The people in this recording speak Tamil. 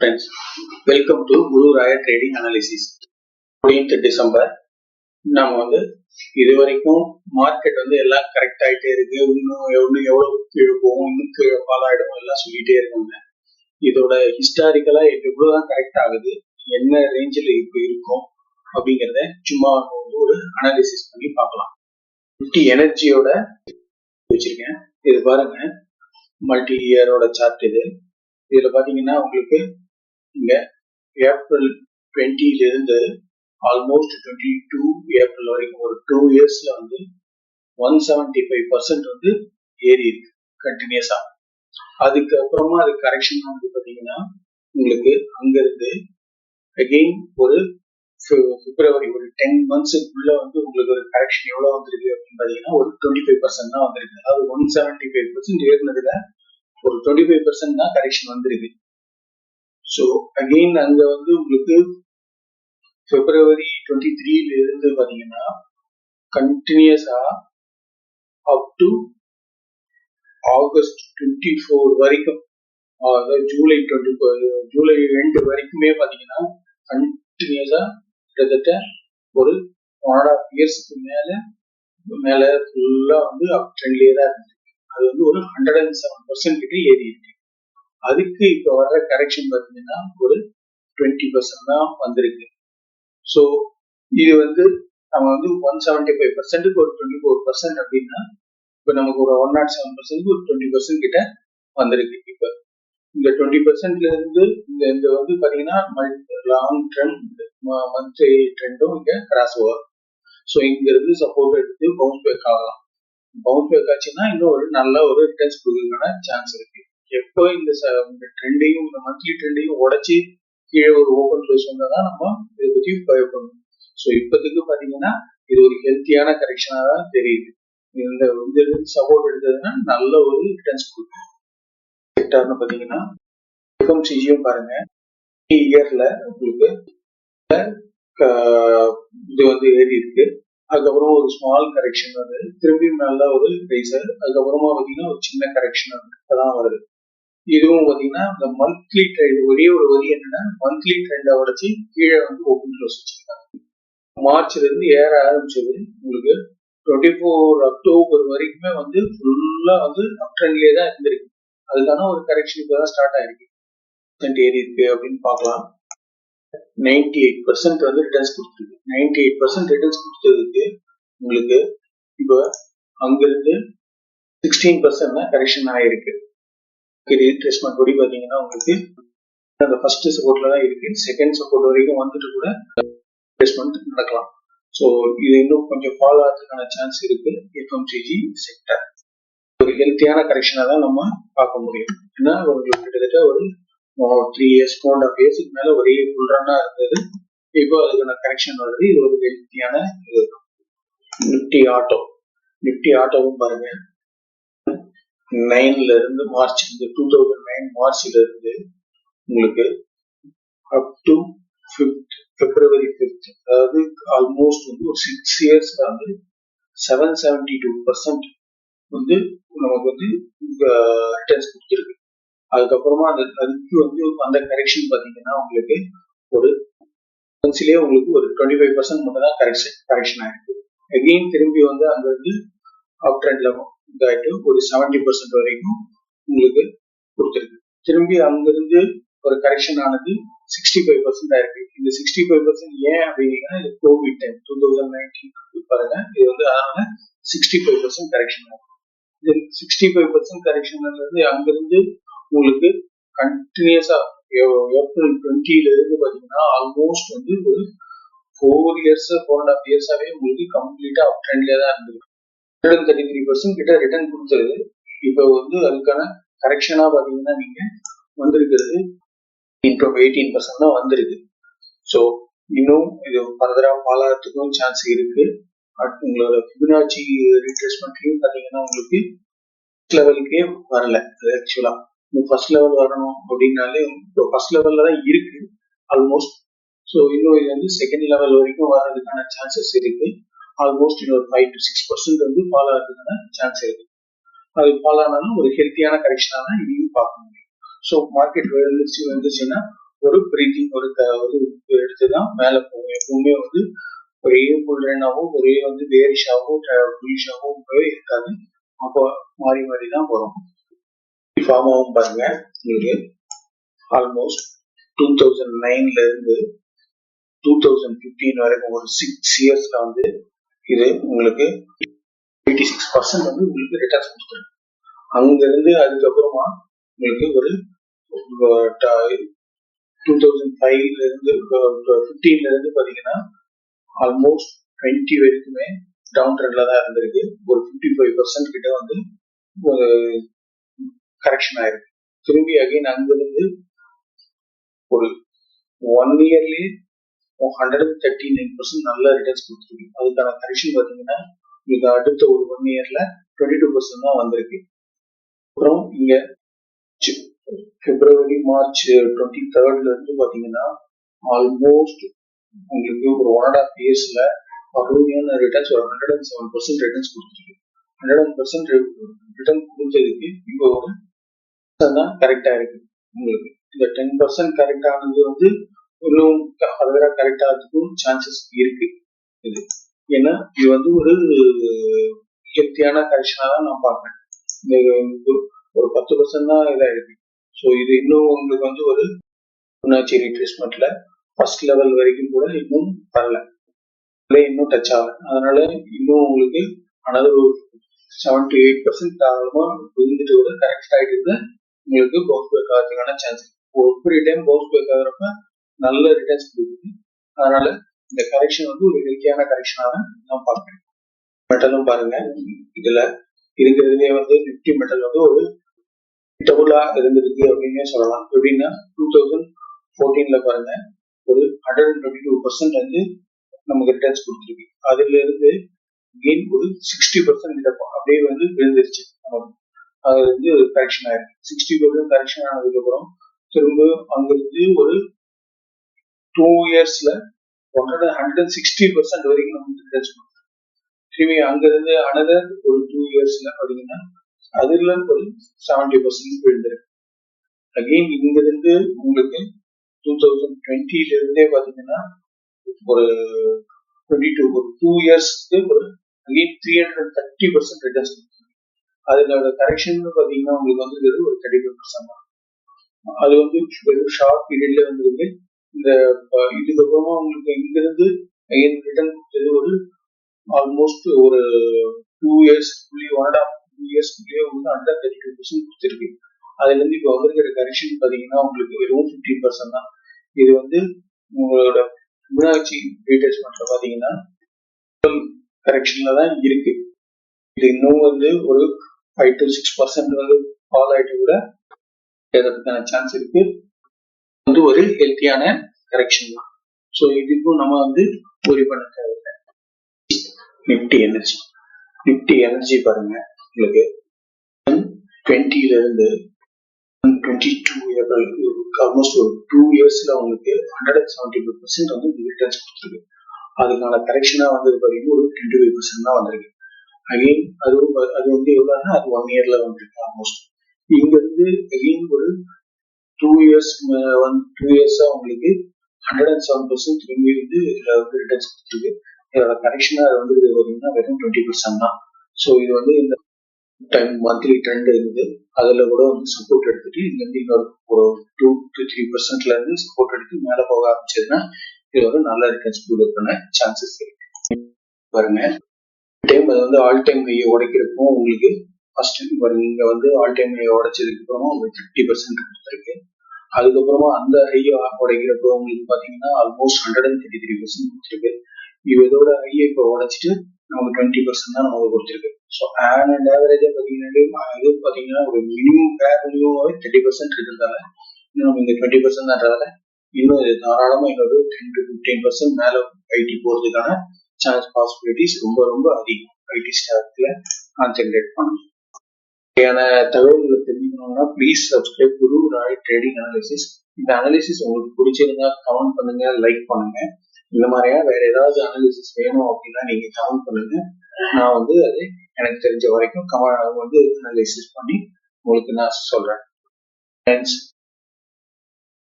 Friends, welcome to Guru Raya Trading Analysis. 14th December. நம்ம வந்து இது வரைக்கும் மார்க்கெட் வந்து எல்லாம் கரெக்ட் ஆகிட்டே இருக்கு. இன்னும் எவ்வளவு கீழே போகும், இன்னும் கீழே ஃபால் ஆகிடும் எல்லாம் சொல்லிட்டே இருக்காங்க. இதோட ஹிஸ்டாரிக்கலா எவ்வளவுதான் கரெக்ட் ஆகுது, என்ன ரேஞ்சில் இப்போ இருக்கும் அப்படிங்கிறத சும்மா வந்து ஒரு அனாலிசிஸ் பண்ணி பார்க்கலாம். நிஃப்டி எனர்ஜியோட வச்சிருக்கேன். இது பாருங்க, மல்டி இயரோட சார்ட் இது. இதுல பாத்தீங்கன்னா உங்களுக்கு இங்க ஏப்ரல் 20 இருந்து ஆல்மோஸ்ட் 22 ஏப்ரல் வரைக்கும் ஒரு 2 இயர்ஸ்ல வந்து 175% வந்து ஏறி இருக்கு கண்டினியூஸா. அதுக்கப்புறமா அது கரெக்ஷன் வந்து பாத்தீங்கன்னா உங்களுக்கு அங்க இருந்து அகெயின் ஒரு பிப்ரவரி ஒரு 10 மந்த்ஸுக்குள்ள வந்து உங்களுக்கு ஒரு கரெக்ஷன் எவ்வளவு வந்திருக்கு அப்படின்னு பாத்தீங்கன்னா ஒரு 25% தான் வந்திருக்கு. அதாவது 175% ஏறினதுல ஒரு 25% தான் கரெக்ஷன் வந்திருக்கு. ஸோ அகெயின் அங்க வந்து உங்களுக்கு பிப்ரவரி 23 இருந்து பாத்தீங்கன்னா கண்டினியூஸா அப் டு ஆகஸ்ட் 24 வரைக்கும், அதாவது ஜூலை 2 வரைக்குமே பாத்தீங்கன்னா கண்டினியூஸா கிட்டத்தட்ட ஒரு 1.5 இயர்ஸ்க்கு மேல ஃபுல்லா வந்து அப் ட்ரெண்ட்லயே தான் இருந்துச்சு. அது வந்து ஒரு 107% கிட்ட ஏறி இருக்கு. அதுக்கு இப்ப வர்ற கரெக்ஷன் பாத்தீங்கன்னா ஒரு 20% தான் வந்திருக்கு. ஸோ இது வந்து நம்ம வந்து 175%க்கு ஒரு 24% அப்படின்னா இப்ப நமக்கு ஒரு 107% ஒரு 20% கிட்ட வந்திருக்கு. இப்ப இந்த 20%ல இருந்து இந்த வந்து பாத்தீங்கன்னா லாங் ட்ரெண்ட் மந்த்லி ட்ரெண்டும் இங்க கிராஸ் ஓவர். ஸோ இங்க இருந்து சப்போர்ட் எடுத்து பவுன்ஸ் பேக் ஆகலாம். பவுன்ஸ் பேக் ஆச்சுன்னா இன்னும் ஒரு நல்ல ஒரு ரிட்டர்ன்ஸ் கொடுக்கறதுக்கான சான்ஸ் இருக்கு. எப்போ இந்த ட்ரெண்டையும் இந்த மந்த்லி ட்ரெண்டையும் உடைச்சு கீழே ஒரு ஓப்பன் க்ளோஸ் வந்தாதான் நம்ம இதை பத்தி பயப்படணும். ஸோ இப்போதைக்கு பாத்தீங்கன்னா இது ஒரு ஹெல்த்தியான கரெக்ஷனா தான் தெரியுது. இந்த சப்போர்ட் எடுத்ததுன்னா நல்ல ஒரு ரிட்டர்ன்ஸ் கொடுக்கும். செக்டார்னு பாத்தீங்கன்னா எஃப்எம்சிஜியும் பாருங்க, இயர்ல உங்களுக்கு இது வந்து ஏறி இருக்கு. அதுக்கப்புறம் ஒரு ஸ்மால் கரெக்ஷன் வருது, திரும்பியும் நல்ல ஒரு ரைசர், அதுக்கப்புறமா பாத்தீங்கன்னா ஒரு சின்ன கரெக்ஷன் இப்பதான் வருது. இதுவும் பாத்தீங்கன்னா இந்த மந்த்லி ட்ரெண்ட் ஒரே ஒரு வரி என்னன்னா மந்த்லி ட்ரெண்டை உடைச்சு கீழே வந்து ஓப்பன் க்ளோஸ் வச்சிருக்காங்க. மார்ச்ல இருந்து ஏற ஆரம்பிச்சது உங்களுக்கு 24 அக்டோபர் வரைக்குமே வந்து ஃபுல்லா வந்து அப் ட்ரெண்ட்லயே தான் இருந்திருக்கு. அதுக்கான ஒரு கரெக்ஷன் இப்பதான் ஸ்டார்ட் ஆயிருக்கு. ஏறி இருக்கு அப்படின்னு பார்க்கலாம். 98% வந்து ரிட்டர்ன்ஸ் கொடுத்துருக்கு. 98% ரிட்டர்ன்ஸ் கொடுத்ததுக்கு உங்களுக்கு இப்போ அங்கிருந்து 16% தான் கரெக்ஷன் ஆயிருக்கு. ரீட்ரேஸ்மெண்ட் படி பாத்தீங்கன்னா உங்களுக்கு அந்த ஃபர்ஸ்ட் சப்போர்ட்ல தான் இருக்கு. செகண்ட் சப்போர்ட் வரைக்கும் வந்துட்டு கூட ரீட்ரேஸ்மெண்ட் நடக்கலாம். ஸோ இது இன்னும் கொஞ்சம் ஃபாலோ ஆகிறதுக்கான சான்ஸ் இருக்கு. எஃப்எம்சிஜி செக்டர் ஒரு ஹெல்த்தியான கரெக்ஷனா தான் நம்ம பார்க்க முடியும். ஏன்னா உங்களுக்கு கிட்டத்தட்ட ஒரு 3 இயர்ஸ் 4.5 இயர்ஸ்க்கு மேல ஒரே ஃபுல் ரன்னா இருந்தது. இப்போ அதுக்கான கரெக்ஷன் வருது. இது ஒரு ஹெல்த்தியான இது. நிப்டி ஆட்டோவும் பாருங்க, 9ல இருந்து மார்ச் 2009 மார்ச்ல இருந்து உங்களுக்கு அப் டு பிப்ரவரி 5, அதாவது ஆல்மோஸ்ட் வந்து ஒரு 6 இயர்ஸ்ல வந்து 772% வந்து நமக்கு வந்து ரிட்டர்ன்ஸ் கொடுத்துருக்கு. அதுக்கப்புறமா அதுக்கு வந்து அந்த கரெக்ஷன் பாத்தீங்கன்னா உங்களுக்கு ஒரு மந்த்ஸ்லயே உங்களுக்கு ஒரு 25% மட்டும் தான் கரெக்ஷன் ஆயிருக்கு. அகெயின் திரும்பி வந்து அங்க வந்து அப் ட்ரெண்ட்ல இதாயிட்டு ஒரு 70% வரைக்கும் உங்களுக்கு கொடுத்துருக்கு. திரும்பி அங்கிருந்து ஒரு கரெக்ஷன் ஆனது 65% ஆயிருக்கு. இந்த 65% ஏன் அப்படின்னா இது கோவிட் டைம் 2019 பாருங்க. இது வந்து அதனால 65% கரெக்ஷன் ஆகும். இந்த 65% கரெக்ஷன்ல இருந்து அங்கிருந்து உங்களுக்கு கண்டினியூஸா ஏப்ரல் 20ல இருந்து பாத்தீங்கன்னா ஆல்மோஸ்ட் வந்து ஒரு 4.5 இயர்ஸாவே உங்களுக்கு கம்ப்ளீட்டா அப் ட்ரெண்ட்லயே தான் இருந்திருக்கு. 133% கிட்ட ரிட்டர்ன் கொடுத்தது. இப்போ வந்து அதுக்கான கரெக்ஷனா பாத்தீங்கன்னா நீங்க வந்திருக்கிறது 18% தான் வந்திருக்கு. ஸோ இன்னும் இது ஃபர்தரா ஃபாலோ ஆகிறதுக்கும் சான்ஸ் இருக்கு. உங்களோட ஃபிபனாச்சி ரீட்ரேஸ்மெண்ட்லயும் பாத்தீங்கன்னா உங்களுக்கு லெவலுக்கே வரல. ஆக்சுவலா ஃபர்ஸ்ட் லெவல் வரணும் அப்படின்னாலே இப்போ ஃபர்ஸ்ட் லெவல்ல தான் இருக்கு ஆல்மோஸ்ட். ஸோ இன்னும் இது வந்து செகண்ட் லெவல் வரைக்கும் வர்றதுக்கான சான்சஸ் இருக்கு. ஆல்மோஸ்ட் இன்னொரு 5 to 6% வந்து ஃபாலோ ஆகிறதுக்கான சான்ஸ் இருக்கு. அது ஃபாலோ ஆனாலும் ஒரு ஹெல்த்தியான கரெக்ஷனா தான் இதையும் பார்க்க முடியும். ஸோ மார்க்கெட் வந்துச்சுன்னா ஒரு பிரீத்திங் ஒரு எடுத்துதான் மேல போகும். எப்பவுமே வந்து ஒரே புல்ரனாவும் ஒரே வந்து வேரிஷாவும் புலிஷாவும் இருக்காது. அப்போ மாறி மாறி தான் வரும். ஃபார்ம் ஆகும் பாருங்க. உங்களுக்கு ஆல்மோஸ்ட் 2009ல இருந்து 2015 வரைக்கும் ஒரு 6 இயர்ஸ்ல வந்து இது உங்களுக்கு 86% வந்து உங்களுக்கு ரிட்டர்ன்ஸ் கொடுத்துருக்கு. அங்க இருந்து அதுக்கப்புறமா உங்களுக்கு ஒரு 2005ல இருந்து 15ல இருந்து பாத்தீங்கன்னா ஆல்மோஸ்ட் 20 வரைக்குமே டவுன் ட்ரெண்ட்ல தான் இருந்திருக்கு. ஒரு 55% கிட்ட வந்து கரெக்ஷன் ஆயிருக்கு. திரும்பி அகைன் அங்கிருந்து ஒரு 1 இயர்லயே 139% நல்ல ரிட்டர்ன்ஸ் கொடுத்துருக்கு. அதுக்கான கரெக்ஷன் பாத்தீங்கன்னா உங்களுக்கு அடுத்த ஒரு 1 இயர்ல 22% தான் வந்திருக்கு. அப்புறம் இங்க பிப்ரவரி மார்ச் 23ல இருந்து பாத்தீங்கன்னா ஆல்மோஸ்ட் உங்களுக்கு ஒரு 1.5 இயர்ஸ்ல அருமையான ரிட்டர்ன்ஸ் ஒரு 107% ரிட்டர்ன்ஸ் கொடுத்துருக்கு. 100% ரிட்டர்ன் கொடுத்ததுக்கு இப்போ ஒரு தான் கரெக்டா இருக்கு. உங்களுக்கு இந்த 10% கரெக்ட் ஆனது வந்து இன்னும் ஃபர்தரா கரெக்ட் ஆகிறதுக்கும் சான்சஸ் இருக்கு. இது ஏன்னா இது வந்து ஒரு ஹெல்த்தியான கரெக்ஷனா தான் நான் பார்க்கறேன். ஒரு 10% தான் இதா இருக்கு. ஸோ இது இன்னும் உங்களுக்கு வந்து ஒரு புனாச்சி ரீட்ரேஸ்மெண்ட்ல ஃபர்ஸ்ட் லெவல் வரைக்கும் கூட இன்னும் வரல, இன்னும் டச் ஆகல. அதனால இன்னும் உங்களுக்கு அனதர் ஒரு 7 to 8% தாராளமா இருந்துட்டு கூட கரெக்ட் ஆகிட்டு உங்களுக்கு பவுன்ஸ் பேக் ஆகிறதுக்கான சான்ஸ். ஒவ்வொரு டைம் பவுன்ஸ் பேக் ஆகிறப்ப நல்ல ரிட்டர்ன்ஸ் கொடுக்குது. அதனால இந்த கரெக்ஷன் வந்து ஒரு ஹெல்த்தியான கரெக்ஷனாக நான் பார்க்கிறேன். மெட்டலும் பாருங்க, இதுல இருக்கிறதுலே வந்து நிப்டி மெட்டல் வந்து ஒரு டபுளா இருந்திருக்கு அப்படின்னே சொல்லலாம். எப்படின்னா 2014ல பாருங்க ஒரு 122% வந்து நமக்கு ரிட்டர்ன்ஸ் கொடுத்துருக்கு. அதுல இருந்து கெயின் ஒரு 60% அப்படியே வந்து விழுந்துருச்சு. அது வந்து கரெக்ஷன் ஆயிருக்கு. 60% கரெக்ஷன் ஆனதுக்கு அப்புறம் திரும்ப அங்கிருந்து ஒரு 2 இயர்ஸ்ல 160% வரைக்கும் நமக்கு ரிட்டர்ன்ஸ் கொடுத்துருக்கு. திரும்பி அங்கிருந்து அனதர் ஒரு 2 இயர்ஸ்ல பாத்தீங்கன்னா அதுல ஒரு 70% விழுந்திருக்கு. அகெயின் இங்க இருந்து உங்களுக்கு 2020ல இருந்தே பாத்தீங்கன்னா ஒரு 22 ஒரு 2 இயர்ஸ்க்கு ஒரு அகெயின் 330% ரிட்டர்ன்ஸ் கொடுத்துருக்கு. அதோட கரெக்ஷன் பாத்தீங்கன்னா உங்களுக்கு வந்து ஒரு 35% தான். அது வந்து வெறும் ஷார்ட் பீரியட்ல வந்து இந்த இதுக்கப்புறமா உங்களுக்கு இங்க இருந்து அகெயின் ரிட்டர்ன் கொடுத்தது ஒரு ஆல்மோஸ்ட் ஒரு 2 இயர்ஸ் 2 இயர்ஸ்க்குள்ளேயே வந்து அண்டர் 32% கொடுத்துருக்கு. அதுல இருந்து இப்போ வந்திருக்கிற கரெக்ஷன் பாத்தீங்கன்னா உங்களுக்கு வெறும் 15% தான். இது வந்து உங்களோட ஃபிபனாச்சி ரீட்ரேஸ்மெண்ட்ல பாத்தீங்கன்னா கரெக்ஷன்ல தான் இருக்கு. இது இன்னும் வந்து ஒரு 5 to 6% வந்து ஃபால் ஆயிட்டு கூட ஏறதுக்கான சான்ஸ் இருக்கு. வந்து ஒரு ஹெல்த்தியான கரெக்ஷன் தான். ஸோ இதுக்கும் நம்ம வந்து worry பண்ண தேவையில்லை. நிப்டி எனர்ஜி பாருங்க, உங்களுக்கு 20ல இருந்து 22 ஆல்மோஸ்ட் ஒரு 2 இயர்ஸ்ல உங்களுக்கு 175% வந்து ரிட்டர்ன்ஸ் கொடுத்துருக்கு. அதுக்கான கரெக்ஷனா வந்து பாத்தீங்கன்னா ஒரு 25% தான் வந்திருக்கு. அகெயின் அது வந்து எவ்வளவுன்னா அது 1 இயர்ல வந்துருக்கு ஆல்மோஸ்ட். இங்க இருந்து அகெயின் ஒரு 2 இயர்ஸா உங்களுக்கு 107% திரும்பி வந்து ரிட்டர்ன்ஸ் கொடுத்துருக்கு. இதோட கரெக்ஷனா வந்து பாத்தீங்கன்னா வெறும் 20% தான். ஸோ இது வந்து இந்த டைம் மந்த்லி ட்ரெண்ட் இருக்குது. அதுல கூட வந்து சப்போர்ட் எடுத்துட்டு இங்க இருந்து இன்னொரு ஒரு 2 to 3%ல இருந்து சப்போர்ட் எடுத்து மேல போக ஆரம்பிச்சதுன்னா இது வந்து நல்ல ரிட்டர்ன்ஸ் கொடுக்கறதுக்கான சான்சஸ் இருக்கு. பாருங்க டைம் அது வந்து ஆல் டைம் ஹையை உடைக்கிறப்போ உங்களுக்கு ஃபர்ஸ்ட் பாருங்க இங்க வந்து ஆல் டைம் ஹையை உடைச்சதுக்கு அப்புறமா உங்களுக்கு 50% கொடுத்துருக்கு. அதுக்கப்புறமா அந்த ஹையை உடைக்கிறப்போ உங்களுக்கு பாத்தீங்கன்னா ஆல்மோஸ்ட் 133% கொடுத்துருக்கு. இதோட ஹையை இப்போ உடைச்சிட்டு நமக்கு 20% தான் நமக்கு கொடுத்துருக்கு. ஸோ ஆவரேஜா பாத்தீங்கன்னா ஒரு மினிமம் பேர் மினிமமாவே 30% இருக்கிறதால இன்னும் இந்த 20% தான்றதால இன்னும் இது தாராளமா இன்னொரு 10 to 15% மேல ஐடி போறதுக்கான சான்ஸ் பாசிபிலிட்டிஸ் ரொம்ப ரொம்ப அதிகம். ஐடி ஸ்டாக்ல கான்சென்ட்ரேட் பண்ணணும். தகவல்களை தெரிஞ்சுக்கணும்னா please subscribe Guru Roy trading analysis. இந்த அனாலிசிஸ் உங்களுக்கு பிடிச்சிருந்தா கமெண்ட் பண்ணுங்க, லைக் பண்ணுங்க. இந்த மாதிரியா வேற ஏதாவது அனாலிசிஸ் வேணும் அப்படின்னா நீங்க கமெண்ட் பண்ணுங்க. நான் வந்து அது எனக்கு தெரிஞ்ச வரைக்கும் வந்து அனாலிசிஸ் பண்ணி உங்களுக்கு நான் சொல்றேன்.